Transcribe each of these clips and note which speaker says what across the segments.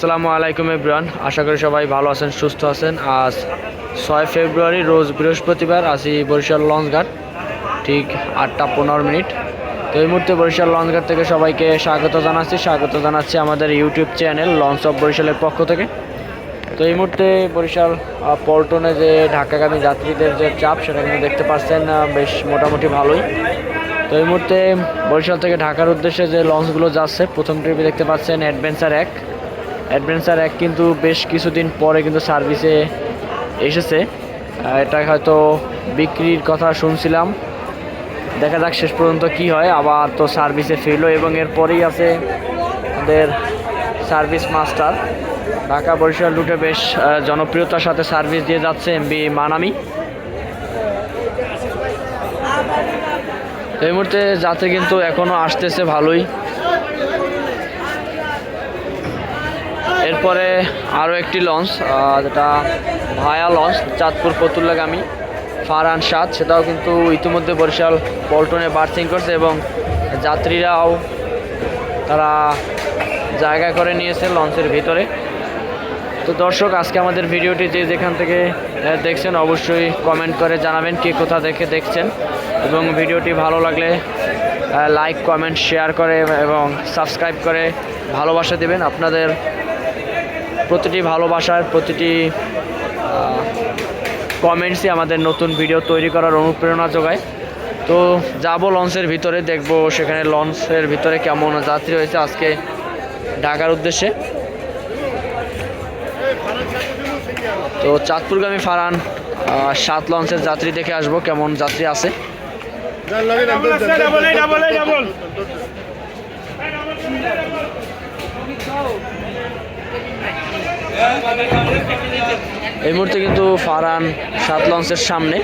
Speaker 1: আসসালামু আলাইকুম এভরিওয়ান, আশা করি সবাই ভালো আছেন, সুস্থ আছেন। আজ 6 ফেব্রুয়ারি রোজ বৃহস্পতিবার, আছি বরিশাল লঞ্চঘাট, ঠিক 8:15। তো এই মুহূর্তে বরিশাল লঞ্চঘাট থেকে সবাইকে স্বাগত জানাচ্ছি আমাদের ইউটিউব চ্যানেল লঞ্চ অফ বরিশালের পক্ষ থেকে। তো এই মুহূর্তে বরিশাল পল্টনে যে ঢাকাগামী যাত্রীদের যে চাপ, সেটা কিন্তু দেখতে পাচ্ছেন বেশ মোটামুটি ভালোই। তো এই মুহূর্তে বরিশাল থেকে ঢাকার উদ্দেশ্যে যে লঞ্চগুলো যাচ্ছে, প্রথম ট্রিপে দেখতে পাচ্ছেন অ্যাডভেঞ্চার এক কিন্তু বেশ কিছুদিন পরে কিন্তু সার্ভিসে এসেছে। এটা হয়তো বিক্রির কথা শুনছিলাম, দেখা যাক শেষ পর্যন্ত কি হয়। আবার তো সার্ভিসে ফিরলো এবং এরপরেই আছে আমাদের সার্ভিস মাস্টার, ঢাকা বরিশাল রুটে বেশ জনপ্রিয়তার সাথে সার্ভিস দিয়ে যাচ্ছে এমবি মানামি। এই মুহূর্তে যাত্রী কিন্তু এখনও আসতেছে ভালোই। এরপরে আরও একটি লঞ্চ, যেটা ভায়া লঞ্চ, চাঁদপুর ফতুল্লাগামী ফারহান 7, সেটাও কিন্তু ইতিমধ্যে বরিশাল পল্টনে বার্থিং করছে এবং যাত্রীরাও তারা জায়গা করে নিয়েছে লঞ্চের ভিতরে। তো দর্শক, আজকে আমাদের ভিডিওটি যে যেখান থেকে দেখছেন অবশ্যই কমেন্ট করে জানাবেন কে কোথা থেকে দেখছেন, এবং ভিডিওটি ভালো লাগলে লাইক, কমেন্ট, শেয়ার করে এবং সাবস্ক্রাইব করে ভালোবাসা দেবেন। আপনাদের প্রতিটি ভালোবাসার, প্রতিটি কমেন্টসই আমাদের নতুন ভিডিও তৈরি করার অনুপ্রেরণা যোগায়। তো যাব লঞ্চের ভিতরে, দেখব সেখানে লঞ্চের ভিতরে কেমন যাত্রী হয়েছে আজকে ঢাকার উদ্দেশ্যে। তো চাঁদপুরগামী ফারহান 7 লঞ্চের যাত্রী দেখে আসবো কেমন যাত্রী আছে। এই মুহূর্তে কিন্তু ফারহান 7 লঞ্চের সামনে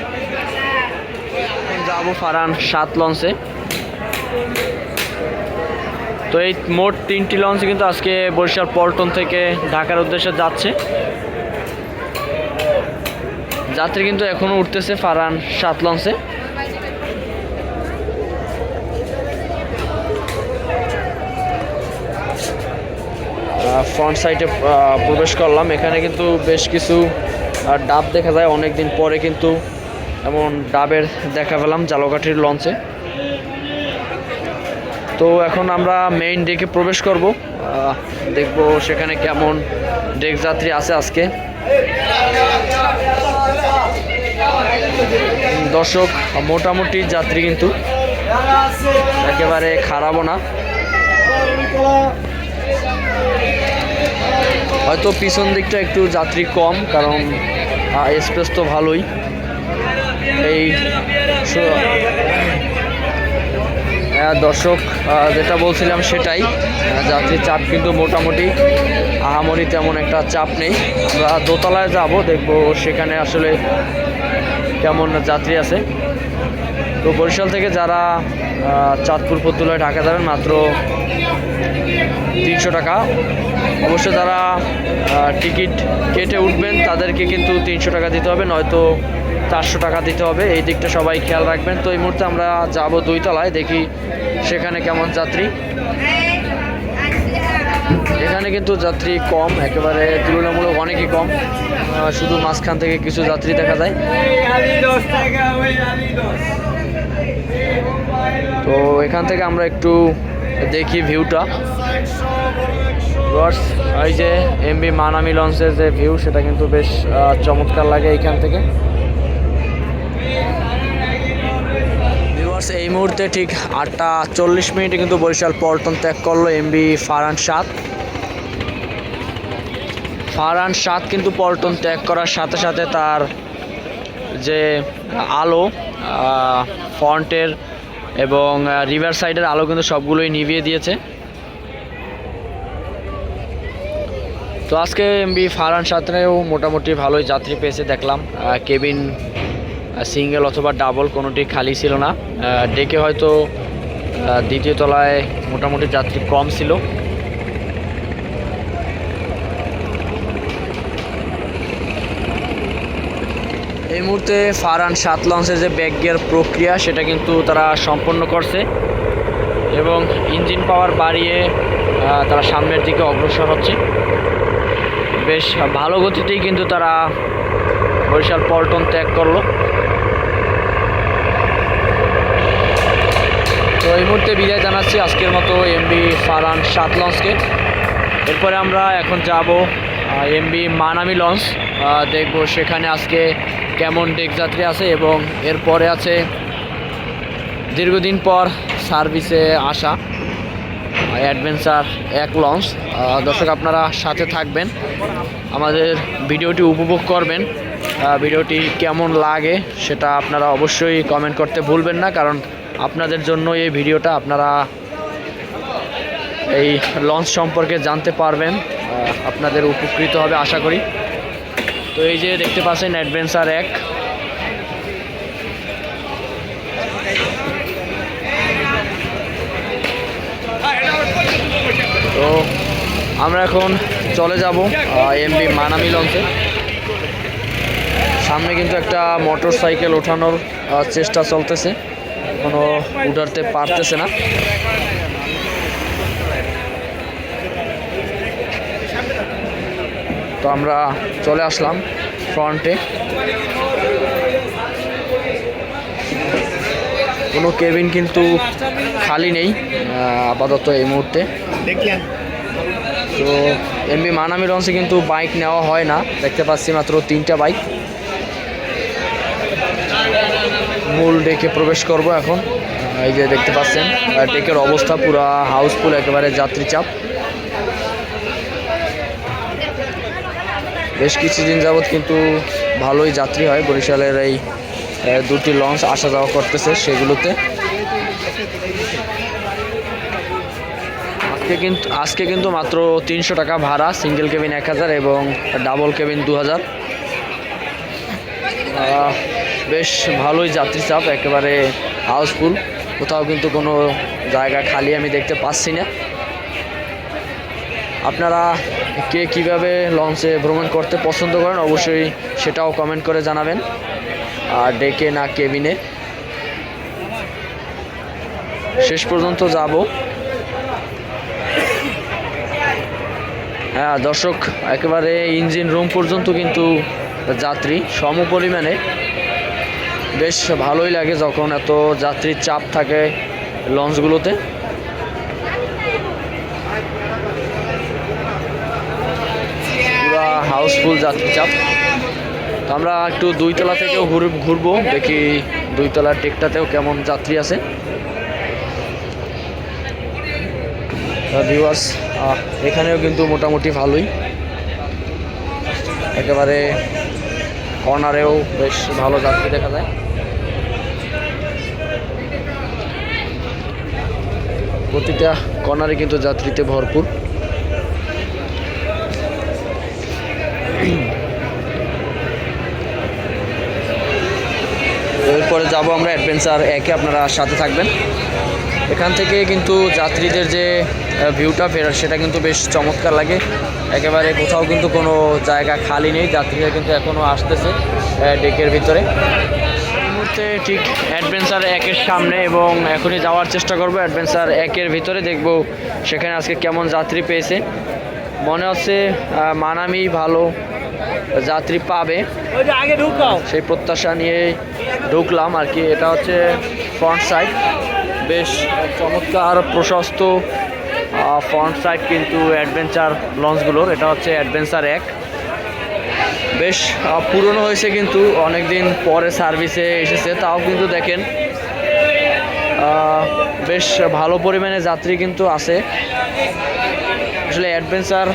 Speaker 1: যাবো, ফারহান 7 লঞ্চে। তো এই মোট 3টি লঞ্চ কিন্তু আজকে বরিশাল পল্টন থেকে ঢাকার উদ্দেশ্যে যাচ্ছে। যাত্রী কিন্তু এখনো উঠতেছে ফারহান 7 লঞ্চে। ফ্রন্ট সাইডে প্রবেশ করলাম, এখানে কিন্তু বেশ কিছু ডাব দেখা যায়, অনেক দিন পরে কিন্তু এমন ডাবের দেখা পেলাম জালকাঠির লঞ্চে। তো এখন আমরা মেইন ডেকে প্রবেশ করব, দেখব সেখানে কেমন ডেক যাত্রী আছে আজকে। দর্শক, মোটামুটি যাত্রী কিন্তু একেবারে খারাপও না, হয়তো পিছন দিকটা একটু যাত্রী কম, কারণ এক্সপ্রেস তো ভালোই। এই দর্শক, যেটা বলছিলাম সেটাই, যাত্রীর চাপ কিন্তু মোটামুটি আহামরি তেমন একটা চাপ নেই। আমরা দোতলায় যাব, দেখব সেখানে আসলে কেমন যাত্রী আছে। তো বরিশাল থেকে যারা চাঁদপুর ফতুল্লায় ঢাকা যাবেন মাত্র 300 টাকা। অবশ্য যারা টিকিট কেটে উঠবেন তাদেরকে কিন্তু 300 টাকা দিতে হবে, নয়তো 400 টাকা দিতে হবে। এই দিকটা সবাই খেয়াল রাখবেন। তো এই মুহূর্তে আমরা যাব 2 তলায়, দেখি সেখানে কেমন যাত্রী। এখানে কিন্তু যাত্রী কম, একেবারে তুলনামূলক অনেকই কম, শুধু মাঝখান থেকে কিছু যাত্রী দেখা যায়। তো এখান থেকে আমরা একটু দেখি ভিউটা। এই যে এমবি মানামি লঞ্চের যে ভিউ, সেটা কিন্তু বেশ চমৎকার লাগে এইখান থেকে। এই মুহূর্তে ঠিক 8:40 কিন্তু বরিশাল পল্টন ত্যাগ করলো এমবি ফারহান 7। ফারহান 7 কিন্তু পল্টন ত্যাগ করার সাথে সাথে তার যে আলো, ফ্রন্টের এবং রিভার সাইডের আলো কিন্তু সবগুলোই নিভিয়ে দিয়েছে। তো আজকে এমবি ফারহান 7-ও মোটামুটি ভালোই যাত্রী পেয়েছে দেখলাম। কেবিন সিঙ্গেল অথবা ডাবল কোনোটি খালি ছিল না। ডেকে হয়তো দ্বিতীয় তলায় মোটামুটি যাত্রী কম ছিল। এই মুহূর্তে ফারহান 7 লঞ্চের যে ব্যাক গিয়ার প্রক্রিয়া, সেটা কিন্তু তারা সম্পন্ন করছে এবং ইঞ্জিন পাওয়ার বাড়িয়ে তারা সামনের দিকে অগ্রসর হচ্ছে। বেশ ভালো গতিতেই কিন্তু তারা বরিশাল পল্টন ত্যাগ করলো। তো এই মুহূর্তে বিদায় জানাচ্ছি আজকের মতো এমবি ফারহান 7 লঞ্চকে। এরপরে আমরা এখন যাব এমবি মানামি লঞ্চ, দেখব সেখানে আজকে কেমন ডেক যাত্রী আছে, এবং এরপরে আছে দীর্ঘদিন পর সার্ভিসে আসা অ্যাডভেঞ্চার 1 লঞ্চ। দর্শক আপনারা সাথে থাকবেন, আমাদের ভিডিওটি উপভোগ করবেন। ভিডিওটি কেমন লাগে সেটা আপনারা অবশ্যই কমেন্ট করতে ভুলবেন না, কারণ আপনাদের জন্য এই ভিডিওটা, আপনারা এই লঞ্চ সম্পর্কে জানতে পারবেন, আপনাদের উপকৃত হবে আশা করি। তো এই যে দেখতে পাচ্ছেন অ্যাডভেঞ্চার 1। তো আমরা এখন চলে যাব এমবি মানামি লঞ্চে। সামনে কিন্তু একটা মোটর সাইকেল ওঠানোর চেষ্টা চলতেছে, এখনো উঠাতে পারতেছে না। তো আমরা চলে আসলাম ফ্রন্টে। কোনো কেবিন কিন্তু খালি নেই আপাতত এই মুহূর্তে। তো এমবি মানামি লঞ্চে কিন্তু বাইক নেওয়া হয় না, দেখতে পাচ্ছি মাত্র 3টা বাইক। মূল ডেকে প্রবেশ করব এখন। এই যে দেখতে পাচ্ছেন ডেকের অবস্থা পুরা হাউসফুল, একেবারে যাত্রী চাপ। বেশ কিছুদিন যাবৎ কিন্তু ভালোই যাত্রী হয়, বরিশালের এই 2টি লঞ্চ আসা যাওয়া করতেছে সেগুলোতে। আজকে কিন্তু মাত্র 300 টাকা ভাড়া, সিঙ্গেল কেবিন 1000 এবং ডাবল কেবিন 2000। বেশ ভালোই যাত্রী চাপ, একেবারে হাউসফুল, কোথাও কিন্তু কোনো জায়গা খালি আমি দেখতে পাচ্ছি না। আপনারা কে কিভাবে লঞ্চে ভ্রমণ করতে পছন্দ করেন অবশ্যই সেটাও কমেন্ট করে জানাবেন, আর ডেকে না কেবিনে। শেষ পর্যন্ত যাব। হ্যাঁ দর্শক, একেবারে ইঞ্জিন রুম পর্যন্ত কিন্তু যাত্রী সম পরিমাণে। বেশ ভালোই লাগে যখন এত যাত্রীর চাপ থাকে লঞ্চগুলোতে। পুরা হাউসফুল যাত্রী চাপ। তো আমরা একটু 2 তলা থেকেও ঘুরবো, দেখি 2 তলার টেকটাতেও কেমন যাত্রী আছে। ভিউয়ার্স, এখানেও কিন্তু মোটামুটি ভালোই, একেবারে কর্নারেও বেশ ভালো যাত্রী দেখা যায়। প্রতিটা কর্নারে কিন্তু যাত্রীতে ভরপুর। এরপরে যাব আমরা অ্যাডভেঞ্চার 1-এ, আপনারা সাথে থাকবেন। এখান থেকে কিন্তু যাত্রীদের যে ভিউটা ফেরার সেটা কিন্তু বেশ চমৎকার লাগে, একেবারে কোথাও কিন্তু কোনো জায়গা খালি নেই, যাত্রীরা কিন্তু এখনও আসতেছে ডেকের ভিতরে। এই মুহূর্তে ঠিক অ্যাডভেঞ্চার 1-এর সামনে, এবং এখনই যাওয়ার চেষ্টা করব অ্যাডভেঞ্চার 1-এর ভিতরে, দেখব সেখানে আজকে কেমন যাত্রী পেয়েছে। মনে হচ্ছে মানামি ভালো যাত্রী পাবে, সেই প্রত্যাশা নিয়ে ঢুকলাম আর কি। এটা হচ্ছে ফ্রন্ট সাইড, বেশ চমৎকার প্রশস্ত ফ্রন্ট সাইড কিন্তু অ্যাডভেঞ্চার লঞ্চগুলোর। এটা হচ্ছে অ্যাডভেঞ্চার 1, বেশ পুরনো হয়েছে কিন্তু অনেক দিন পরে সার্ভিসে এসেছে, তাও কিন্তু দেখেন বেশ ভালো পরিমাণে যাত্রী কিন্তু আছে। আসলে অ্যাডভেঞ্চার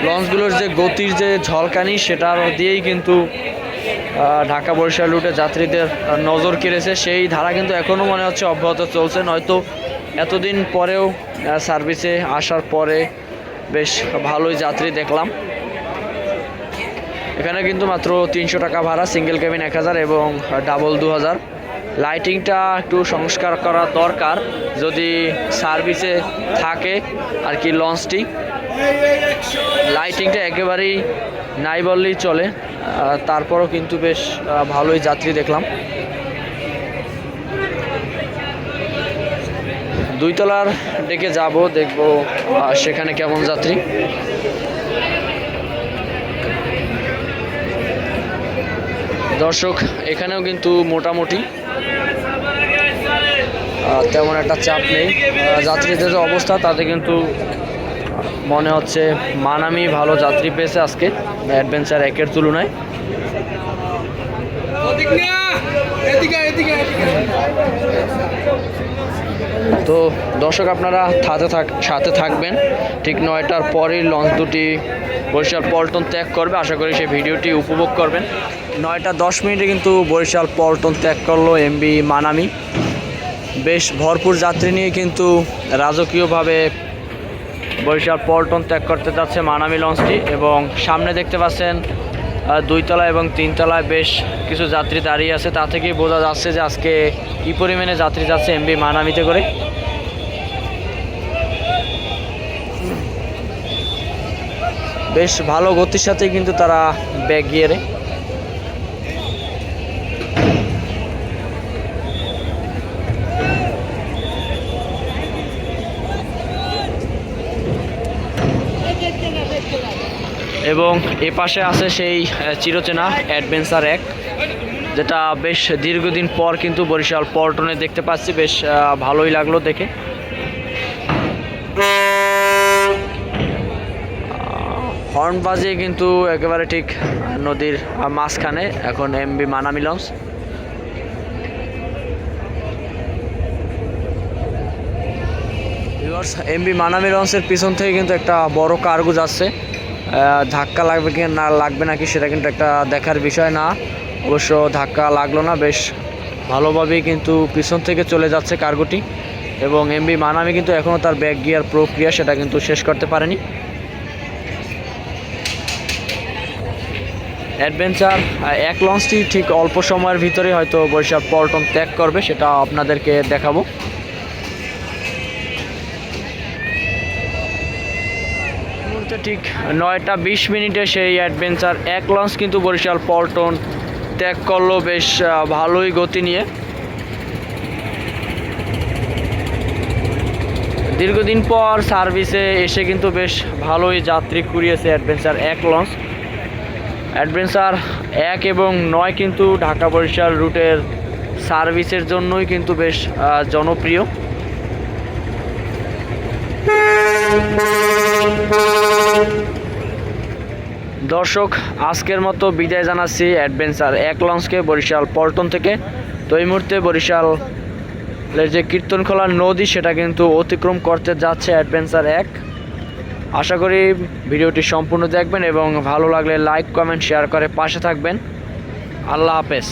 Speaker 1: লঞ্চগুলোর যে গতির যে ঝলকানি সেটার দিয়েই কিন্তু ঢাকা বরিশাল রুটে যাত্রীদের নজর কেড়েছে। সেই ধারা কিন্তু এখনও মনে হচ্ছে অব্যাহত চলছে, নয়তো এতদিন পরেও সার্ভিসে আসার পরে বেশ ভালোই যাত্রী দেখলাম। এখানে কিন্তু মাত্র 300 টাকা ভাড়া, সিঙ্গেল কেবিন 1000 এবং ডাবল 2000। লাইটিংটা একটু সংস্কার করা দরকার যদি সার্ভিসে থাকে আর কি লঞ্চটি। লাইটিংটা একেবারেই নাই বললেই চলে, তারপরও কিন্তু বেশ ভালোই যাত্রী দেখলাম। 2 তলার ডেকে যাব, দেখব সেখানে কেমন যাত্রী। দর্শক এখানেও কিন্তু মোটামুটি তেমন একটা চাপ নেই। যাত্রীদের যে অবস্থা তাতে কিন্তু মনে হচ্ছে মানামি ভালো যাত্রী পেয়েছে আজকে অ্যাডভেঞ্চার একের তুলনায়। তো দর্শক আপনারা সাথে থাকবেন। ঠিক 9টার পরেই লঞ্চ দুটি বরিশাল পল্টন ত্যাগ করবে। আশা করি সেই ভিডিওটি উপভোগ করবেন। 9টা 10 মিনিটে কিন্তু বরিশাল পল্টন ত্যাগ করলো এমবি মানামি। বেশ ভরপুর যাত্রী নিয়ে কিন্তু রাজকীয়ভাবে বরিশাল পল্টন ত্যাগ করতে যাচ্ছে মানামি লঞ্চটি। এবং সামনে দেখতে পাচ্ছেন 2 তলা এবং 3 তলায় বেশ কিছু যাত্রী দাঁড়িয়ে আছে। তা থেকেই বোঝা যাচ্ছে যে আজকে কী পরিমাণে যাত্রী যাচ্ছে এমবি মানামিতে করে। বেশ ভালো গতির সাথে কিন্তু তারা ব্যাক গিয়ারে। এবং এ পাশে আছে সেই চিরচেনা অ্যাডভেঞ্চার এক, যেটা বেশ দীর্ঘদিন পর কিন্তু বরিশাল পল্টনে দেখতে পাচ্ছি। বেশ ভালোই লাগলো দেখে। হর্ন বাজিয়ে কিন্তু একেবারে ঠিক নদীর মাঝখানে এখন MB Manami launch. MB Manami লঞ্চের পিছন থেকে কিন্তু একটা বড় কার্গো যাচ্ছে। ধাক্কা লাগবে কি না লাগবে নাকি সেটা কিন্তু একটা দেখার বিষয় না। অবশ্য ধাক্কা লাগলো না, বেশ ভালোভাবেই কিন্তু পিছন থেকে চলে যাচ্ছে কার্গোটি। এবং এমবি মানামি কিন্তু এখনও তার ব্যাক গিয়ার প্রক্রিয়া সেটা কিন্তু শেষ করতে পারেনি। অ্যাডভেঞ্চার এক লঞ্চটি ঠিক অল্প সময়ের ভিতরে হয়তো বরিশাল পল্টন ত্যাগ করবে, সেটা আপনাদেরকে দেখাবো। ঠিক 9টা 20 মিনিটে সেই অ্যাডভেঞ্চার এক লঞ্চ কিন্তু বরিশাল পল্টন ত্যাগ করলো বেশ ভালোই গতি নিয়ে। দীর্ঘদিন পর সার্ভিসে এসে কিন্তু বেশ ভালোই যাত্রী কুড়িয়েছে অ্যাডভেঞ্চার এক লঞ্চ। অ্যাডভেঞ্চার 1 এবং 9 কিন্তু ঢাকা বরিশাল রুটের সার্ভিসের জন্যই কিন্তু বেশ জনপ্রিয়। দর্শক আজকের মতো বিদায় জানাচ্ছি অ্যাডভেঞ্চার এক লঞ্চকে বরিশাল পল্টন থেকে। তো এই মুহূর্তে বরিশালের যে কীর্তনখোলা নদী সেটা কিন্তু অতিক্রম করতে যাচ্ছে অ্যাডভেঞ্চার এক। আশা করি ভিডিওটি সম্পূর্ণ দেখবেন এবং ভালো লাগলে লাইক কমেন্ট শেয়ার করে পাশে থাকবেন। আল্লাহ হাফেজ।